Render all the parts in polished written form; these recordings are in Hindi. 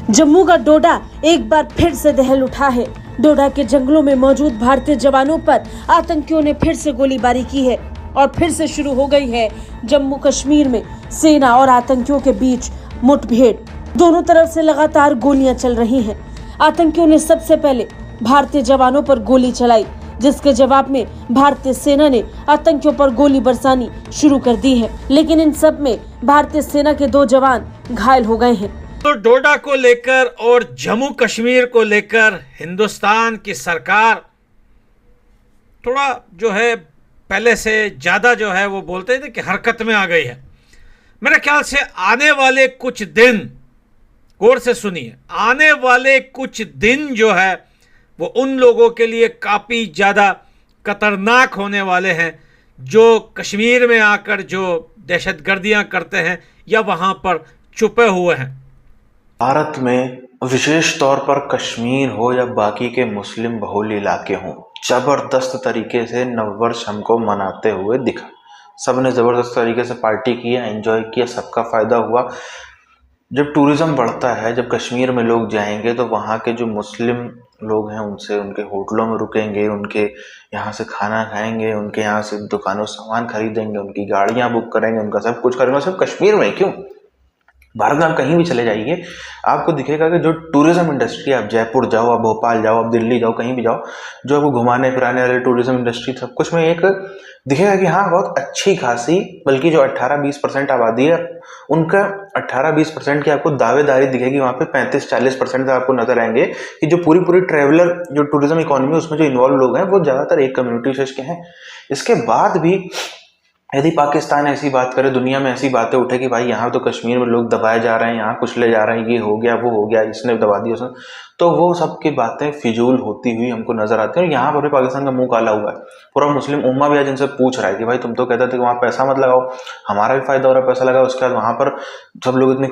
जम्मू का डोडा एक बार फिर से दहल उठा है। डोडा के जंगलों में मौजूद भारतीय जवानों पर आतंकियों ने फिर से गोलीबारी की है और फिर से शुरू हो गई है जम्मू कश्मीर में सेना और आतंकियों के बीच मुठभेड़। दोनों तरफ से लगातार गोलियां चल रही हैं। आतंकियों ने सबसे पहले भारतीय जवानों पर गोली चलाई, जिसके जवाब में भारतीय सेना ने आतंकियों पर गोली बरसानी शुरू कर दी है, लेकिन इन सब में भारतीय सेना के 2 जवान घायल हो गए हैं। तो डोडा को लेकर और जम्मू कश्मीर को लेकर हिंदुस्तान की सरकार थोड़ा जो है पहले से ज्यादा जो है वो बोलते थे कि हरकत में आ गई है। मेरे ख्याल से आने वाले कुछ दिन, गौर से सुनिए, आने वाले कुछ दिन जो है वो उन लोगों के लिए काफी ज्यादा खतरनाक होने वाले हैं जो कश्मीर में आकर जो दहशतगर्दियां करते हैं या वहां पर छुपे हुए हैं। भारत में विशेष तौर पर कश्मीर हो या बाकी के मुस्लिम बहुल इलाके हों, जबरदस्त तरीके से नववर्ष हमको मनाते हुए दिखा। सबने जबरदस्त तरीके से पार्टी किया, एंजॉय किया, सबका फायदा हुआ। जब टूरिज्म बढ़ता है, जब कश्मीर में लोग जाएंगे तो वहाँ के जो मुस्लिम लोग हैं उनसे उनके होटलों में रुकेंगे, उनके यहाँ से खाना खाएंगे, उनके यहाँ से दुकानों से सामान खरीदेंगे, उनकी गाड़ियाँ बुक करेंगे, उनका सब कुछ करेंगे। सिर्फ कश्मीर में क्यों, भारत में आप कहीं भी चले जाइए, आपको दिखेगा कि जो टूरिज्म इंडस्ट्री, आप जयपुर जाओ, आप भोपाल जाओ, आप दिल्ली जाओ, कहीं भी जाओ, जो आपको घुमाने फिराने वाले टूरिज्म इंडस्ट्री सब कुछ में एक दिखेगा कि हाँ बहुत अच्छी खासी, बल्कि जो 18-20% आबादी है उनका 18-20% की आपको दावेदारी दिखेगी। वहाँ पे 35-40% आपको नजर आएंगे कि जो पूरी ट्रेवलर जो टूरिज्म इकोनॉमी उसमें जो इन्वॉल्व लोग हैं वो ज्यादातर एक कम्युनिटी विशेष के हैं। इसके बाद भी यदि पाकिस्तान ऐसी बात करे, दुनिया में ऐसी बातें उठे कि भाई यहाँ तो कश्मीर में लोग दबाए जा रहे हैं, यहाँ कुचले जा रहे हैं, ये हो गया वो हो गया, इसने दबा दिया उसने, तो वो सब की बातें फिजूल होती हुई हमको नजर आती है। और यहाँ पर भी पाकिस्तान का मुंह काला हुआ है। पूरा मुस्लिम उम्मा भी आज इनसे पूछ रहा है कि भाई तुम तो कहते थे कि वहाँ पैसा मत लगाओ, हमारा भी फायदा हो रहा है, पैसा लगाओ। उसके बाद वहाँ पर सब लोग इतनी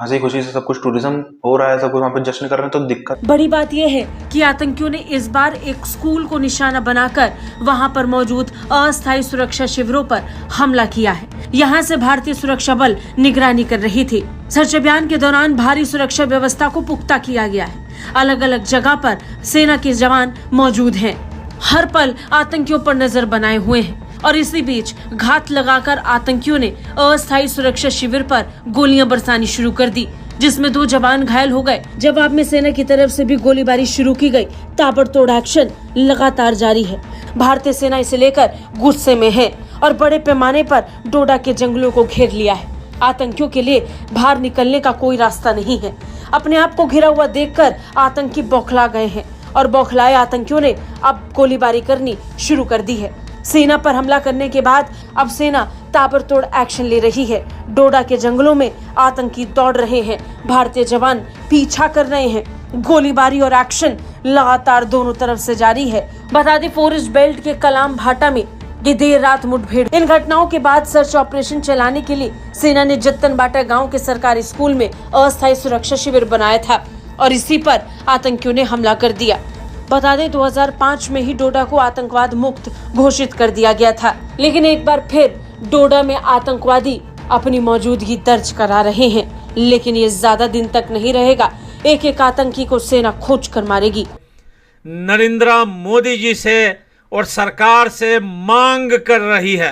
हंसी खुशी से सब कुछ टूरिज्म हो रहा है, सब कुछ वहाँ पर जश्न कर रहे हैं, तो दिक्कत बड़ी बात यह है कि आतंकियों ने इस बार एक स्कूल को निशाना बनाकर वहां पर मौजूद अस्थायी सुरक्षा शिविरों पर हमला किया है। यहां से भारतीय सुरक्षा बल निगरानी कर रही थी। सर्च अभियान के दौरान भारी सुरक्षा व्यवस्था को पुख्ता किया गया है। अलग अलग जगह पर सेना के जवान मौजूद हैं। हर पल आतंकियों पर नजर बनाए हुए हैं और इसी बीच घात लगाकर आतंकियों ने अस्थायी सुरक्षा शिविर पर गोलियां बरसानी शुरू कर दी, जिसमें 2 जवान घायल हो गए। जवाब में सेना की तरफ से भी गोलीबारी शुरू की गई। ताबड़तोड़ एक्शन लगातार जारी है। भारतीय सेना इसे लेकर गुस्से में है और बड़े पैमाने पर डोडा के जंगलों को घेर लिया है। आतंकियों के लिए बाहर निकलने का कोई रास्ता नहीं है। अपने आप को घिरा हुआ देखकर आतंकी बौखला गए हैं और बौखलाए आतंकियों ने अब गोलीबारी करनी शुरू कर दी है। सेना पर हमला करने के बाद अब सेना ताबड़तोड़ एक्शन ले रही है। डोडा के जंगलों में आतंकी दौड़ रहे हैं, भारतीय जवान पीछा कर रहे हैं। गोलीबारी और एक्शन लगातार दोनों तरफ से जारी है। बता दें, फॉरेस्ट बेल्ट के कलाम भाटा में ये देर रात मुठभेड़। इन घटनाओं के बाद सर्च ऑपरेशन चलाने के लिए सेना ने जत्तन बाटा गाँव के सरकारी स्कूल में अस्थायी सुरक्षा शिविर बनाया था और इसी पर आतंकियों ने हमला कर दिया। बता दें, 2005 में ही डोडा को आतंकवाद मुक्त घोषित कर दिया गया था, लेकिन एक बार फिर डोडा में आतंकवादी अपनी मौजूदगी दर्ज करा रहे हैं। लेकिन ये ज्यादा दिन तक नहीं रहेगा। एक एक आतंकी को सेना खोज कर मारेगी। नरेंद्र मोदी जी से और सरकार से मांग कर रही है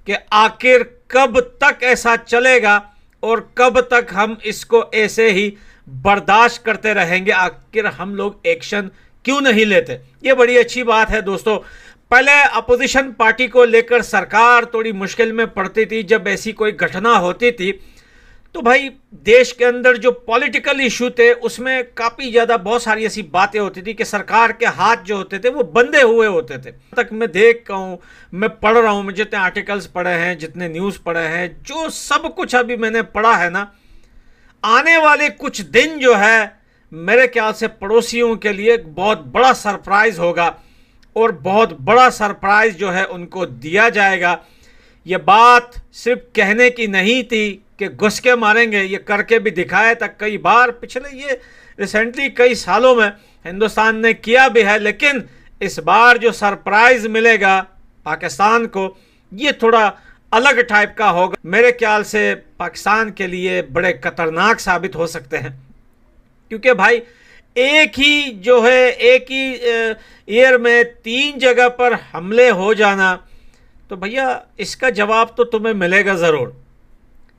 कि आखिर कब तक ऐसा चलेगा और कब तक हम इसको ऐसे ही बर्दाश्त करते रहेंगे। आखिर हम लोग एक्शन क्यों नहीं लेते। ये बड़ी अच्छी बात है दोस्तों। पहले अपोजिशन पार्टी को लेकर सरकार थोड़ी मुश्किल में पड़ती थी जब ऐसी कोई घटना होती थी, तो भाई देश के अंदर जो पॉलिटिकल इशू थे उसमें काफ़ी ज़्यादा बहुत सारी ऐसी बातें होती थी कि सरकार के हाथ जो होते थे वो बंधे हुए होते थे। तक मैं देख रहा हूँ, मैं पढ़ रहा हूँ, मैं जितने आर्टिकल्स पढ़े हैं, जितने न्यूज़ पढ़े हैं, जो सब कुछ अभी मैंने पढ़ा है ना, आने वाले कुछ दिन जो है मेरे ख्याल से पड़ोसियों के लिए एक बहुत बड़ा सरप्राइज होगा और बहुत बड़ा सरप्राइज जो है उनको दिया जाएगा। ये बात सिर्फ कहने की नहीं थी कि घुस के मारेंगे, ये करके भी दिखाया था कई बार पिछले ये रिसेंटली कई सालों में हिंदुस्तान ने किया भी है। लेकिन इस बार जो सरप्राइज मिलेगा पाकिस्तान को, ये थोड़ा अलग टाइप का होगा। मेरे ख्याल से पाकिस्तान के लिए बड़े खतरनाक साबित हो सकते हैं। क्योंकि भाई एक ही जो है, एक ही ईयर में 3 जगह पर हमले हो जाना, तो भैया इसका जवाब तो तुम्हें मिलेगा ज़रूर,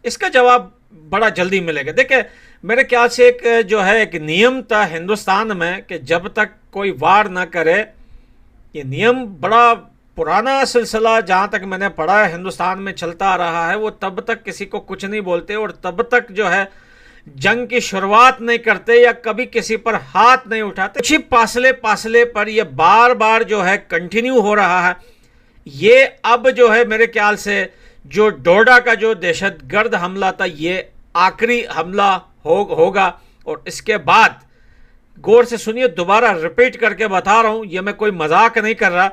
इसका जवाब बड़ा जल्दी मिलेगा। देखिए मेरे ख्याल से एक जो है एक नियम था हिंदुस्तान में कि जब तक कोई वार ना करे, ये नियम बड़ा पुराना सिलसिला जहाँ तक मैंने पढ़ा है हिंदुस्तान में चलता आ रहा है, वो तब तक किसी को कुछ नहीं बोलते और तब तक जो है जंग की शुरुआत नहीं करते या कभी किसी पर हाथ नहीं उठाते। कुछ ही फासले पर ये बार बार जो है कंटिन्यू हो रहा है। ये अब जो है मेरे ख्याल से जो डोडा का जो दहशतगर्द हमला था, ये आखिरी हमला होगा। और इसके बाद गौर से सुनिए, दोबारा रिपीट करके बता रहा हूं, ये मैं कोई मजाक नहीं कर रहा,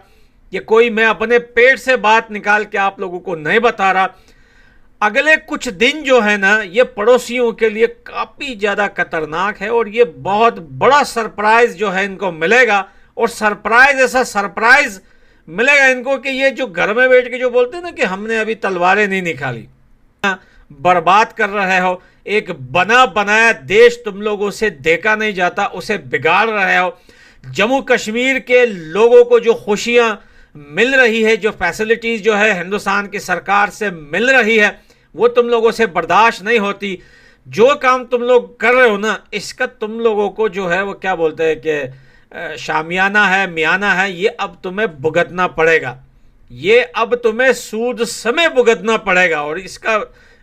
ये कोई मैं अपने पेट से बात निकाल के आप लोगों को नहीं बता रहा। अगले कुछ दिन जो है ना, ये पड़ोसियों के लिए काफी ज्यादा खतरनाक है और ये बहुत बड़ा सरप्राइज जो है इनको मिलेगा। और सरप्राइज, ऐसा सरप्राइज मिलेगा इनको कि ये जो घर में बैठ के जो बोलते हैं ना कि हमने अभी तलवारें नहीं निकाली, बर्बाद कर रहे हो, एक बना बनाया देश तुम लोगों से देखा नहीं जाता, उसे बिगाड़ रहे हो। जम्मू कश्मीर के लोगों को जो खुशियां मिल रही है, जो फैसिलिटीज जो है हिंदुस्तान की सरकार से मिल रही है, वो तुम लोगों से बर्दाश्त नहीं होती। जो काम तुम लोग कर रहे हो ना, इसका तुम लोगों को जो है वो क्या बोलते हैं कि शामियाना है, मियाना है, ये अब तुम्हें भुगतना पड़ेगा, ये अब तुम्हें सूद समय भुगतना पड़ेगा और इसका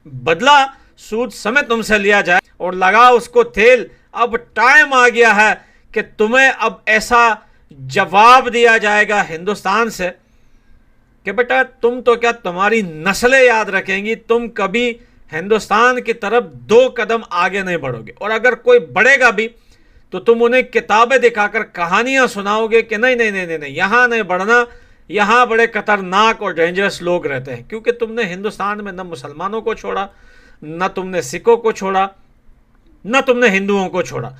बदला सूद समय तुमसे लिया जाए। और लगा उसको तेल, अब टाइम आ गया है कि तुम्हें अब ऐसा जवाब दिया जाएगा हिंदुस्तान से कि बेटा तुम तो क्या, तुम्हारी नस्लें याद रखेंगी, तुम कभी हिंदुस्तान की तरफ 2 कदम आगे नहीं बढ़ोगे। और अगर कोई बढ़ेगा भी तो तुम उन्हें किताबें दिखाकर कहानियां सुनाओगे कि नहीं नहीं नहीं नहीं, नहीं यहां नहीं बढ़ना, यहां बड़े खतरनाक और डेंजरस लोग रहते हैं। क्योंकि तुमने हिंदुस्तान में न मुसलमानों को छोड़ा, न तुमने सिखों को छोड़ा, न तुमने हिंदुओं को छोड़ा।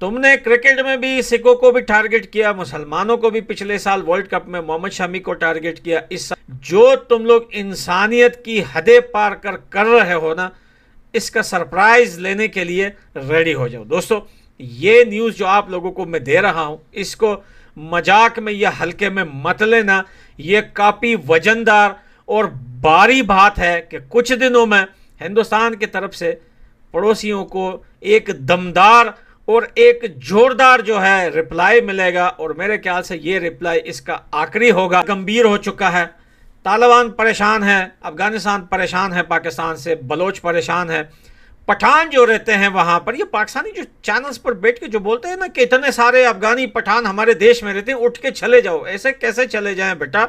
तुमने क्रिकेट में भी सिखों को भी टारगेट किया, मुसलमानों को भी पिछले साल वर्ल्ड कप में मोहम्मद शमी को टारगेट किया। इस जो तुम लोग इंसानियत की हदें पार कर रहे हो ना, इसका सरप्राइज लेने के लिए रेडी हो जाओ। दोस्तों ये न्यूज़ जो आप लोगों को मैं दे रहा हूं, इसको मजाक में या हल्के में मत लेना, ये काफ़ी वजनदार और भारी बात है कि कुछ दिनों में हिंदुस्तान की तरफ से पड़ोसियों को एक दमदार और एक जोरदार जो है रिप्लाई मिलेगा। और मेरे ख्याल से ये रिप्लाई इसका आखिरी होगा। गंभीर हो चुका है, तालिबान परेशान है, अफगानिस्तान परेशान है पाकिस्तान से, बलोच परेशान है, पठान जो रहते हैं वहां पर, ये पाकिस्तानी जो चैनल्स पर बैठ के जो बोलते हैं ना कि इतने सारे अफगानी पठान हमारे देश में रहते हैं, उठ के चले जाओ। ऐसे कैसे चले जाएं बेटा?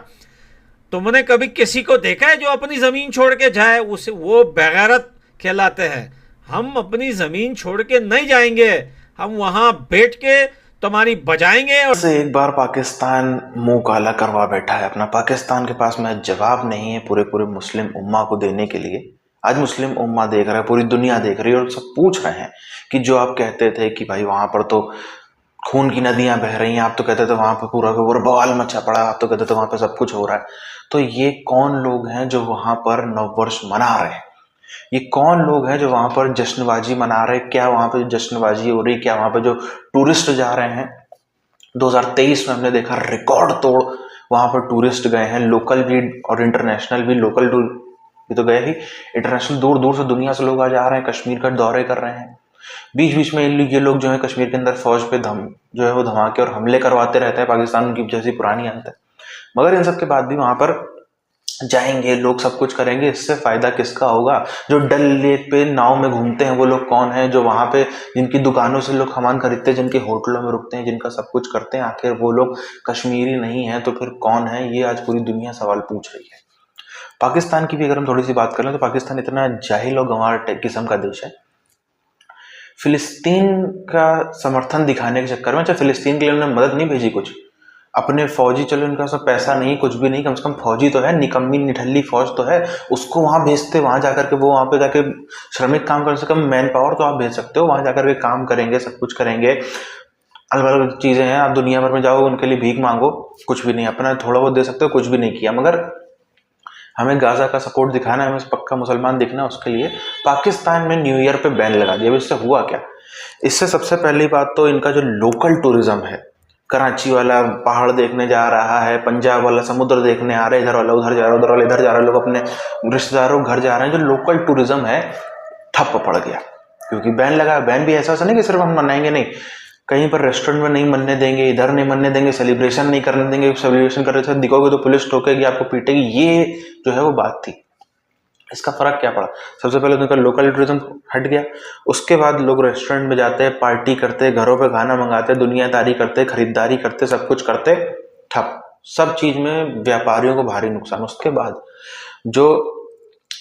तुमने कभी किसी को देखा है जो अपनी जमीन छोड़ के जाए? उसे वो बेगैरत कहलाते हैं। हम अपनी जमीन छोड़ के नहीं जाएंगे, हम वहां बैठ के तुम्हारी बजाएंगे। और से एक बार पाकिस्तान मुंह काला करवा बैठा है अपना। पाकिस्तान के पास में जवाब नहीं है पूरे मुस्लिम उम्मा को देने के लिए। आज मुस्लिम उम्मा देख रहा है, पूरी दुनिया देख रही है और सब पूछ रहे हैं कि जो आप कहते थे कि भाई वहां पर तो खून की नदियां बह रही हैं, आप तो कहते थे वहां पर पूरा बवाल मचा पड़ा, आप तो कहते थे वहां पर सब कुछ हो रहा है। तो ये कौन लोग हैं जो वहां पर नववर्ष मना रहे हैं? ये कौन लोग हैं जो वहां पर जश्नबाजी मना रहे हैं? क्या वहां पर जश्नबाजी हो रही? क्या वहां पर जो टूरिस्ट जा रहे हैं? 2023 में हमने देखा रिकॉर्ड तोड़ वहां पर टूरिस्ट गए हैं, लोकल भी और इंटरनेशनल भी। लोकल भी तो गए ही, इंटरनेशनल दूर दूर से दुनिया से लोग आज आ रहे हैं, कश्मीर का दौरे कर रहे हैं। बीच बीच में ये लोग जो है कश्मीर के अंदर फौज पे जो है वो धमाके और हमले करवाते रहते हैं। पाकिस्तान उनकी जैसी पुरानी आदत है। मगर इन सब के बाद भी वहां पर जाएंगे लोग, सब कुछ करेंगे, इससे फायदा किसका होगा? जो डल लेक पे नाव में घूमते हैं वो लोग कौन है? जो वहां पे जिनकी दुकानों से लोग सामान खरीदते हैं, जिनके होटलों में रुकते हैं, जिनका सब कुछ करते हैं, आखिर वो लोग कश्मीरी नहीं है तो फिर कौन है? ये आज पूरी दुनिया सवाल पूछ रही है। पाकिस्तान की भी अगर हम थोड़ी सी बात करें तो पाकिस्तान इतना जाहिल और गंवार किस्म का देश है। फिलिस्तीन का समर्थन दिखाने के चक्कर में, चाहे फिलिस्तीन के लिए उन्होंने मदद नहीं भेजी कुछ, अपने फौजी, चलो इनका सब पैसा नहीं, कुछ भी नहीं, कम से कम फौजी तो है, निकम्मी निठल्ली फौज तो है, उसको वहां भेजते, वहां जाकर के वो वहां पे जाके श्रमिक काम कर सके। मैन पावर तो आप भेज सकते हो, वहां जाकर के काम करेंगे, सब कुछ करेंगे, अलग अलग चीजें हैं। आप दुनिया भर में जाओ, उनके लिए भीख मांगो, कुछ भी नहीं, अपना थोड़ा बहुत दे सकते हो, कुछ भी नहीं किया। मगर हमें गाजा का सपोर्ट दिखाना है, हमें पक्का मुसलमान दिखना है, उसके लिए पाकिस्तान में न्यू ईयर पे बैन लगा दिया। अब इससे हुआ क्या? इससे सबसे पहली बात तो इनका जो लोकल टूरिज्म है, कराची वाला पहाड़ देखने जा रहा है, पंजाब वाला समुद्र देखने आ रहा है, इधर वाला उधर जा रहा है, उधर वाला इधर जा रहा है, लोग अपने रिश्तेदारों घर जा रहे हैं, जो लोकल टूरिज्म है ठप पड़ गया, क्योंकि बैन लगा। बैन भी ऐसा नहीं कि सिर्फ हम मनाएंगे, नहीं, कहीं पर रेस्टोरेंट में नहीं मनने देंगे, इधर नहीं मनने देंगे, सेलिब्रेशन नहीं करने देंगे, सेलिब्रेशन कर रहे थे दिखोगे तो पुलिस टोकेगी, आपको पीटेगी, ये जो है वो बात थी। इसका फर्क क्या पड़ा? सबसे पहले उनका लोकल टूरिज्म हट गया, उसके बाद लोग रेस्टोरेंट में जाते, पार्टी करते, घरों पे खाना मंगाते, दुनियादारी करते, खरीदारी करते, सब कुछ करते, ठप, सब चीज में व्यापारियों को भारी नुकसान। उसके बाद जो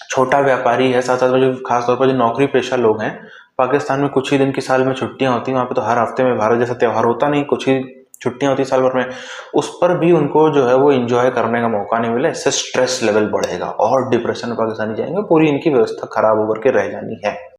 छोटा व्यापारी है, साथ साथ में जो खासतौर पर जो नौकरी पेशा लोग हैं, पाकिस्तान में कुछ ही दिन की साल में छुट्टियां होती हैं, वहाँ पे तो हर हफ्ते में भारत जैसा त्यौहार होता नहीं, कुछ ही छुट्टियां होती साल भर में, उस पर भी उनको जो है वो एंजॉय करने का मौका नहीं मिला। इससे स्ट्रेस लेवल बढ़ेगा और डिप्रेशन में पाकिस्तानी जाएंगे, पूरी इनकी व्यवस्था खराब होकर के रह जानी है।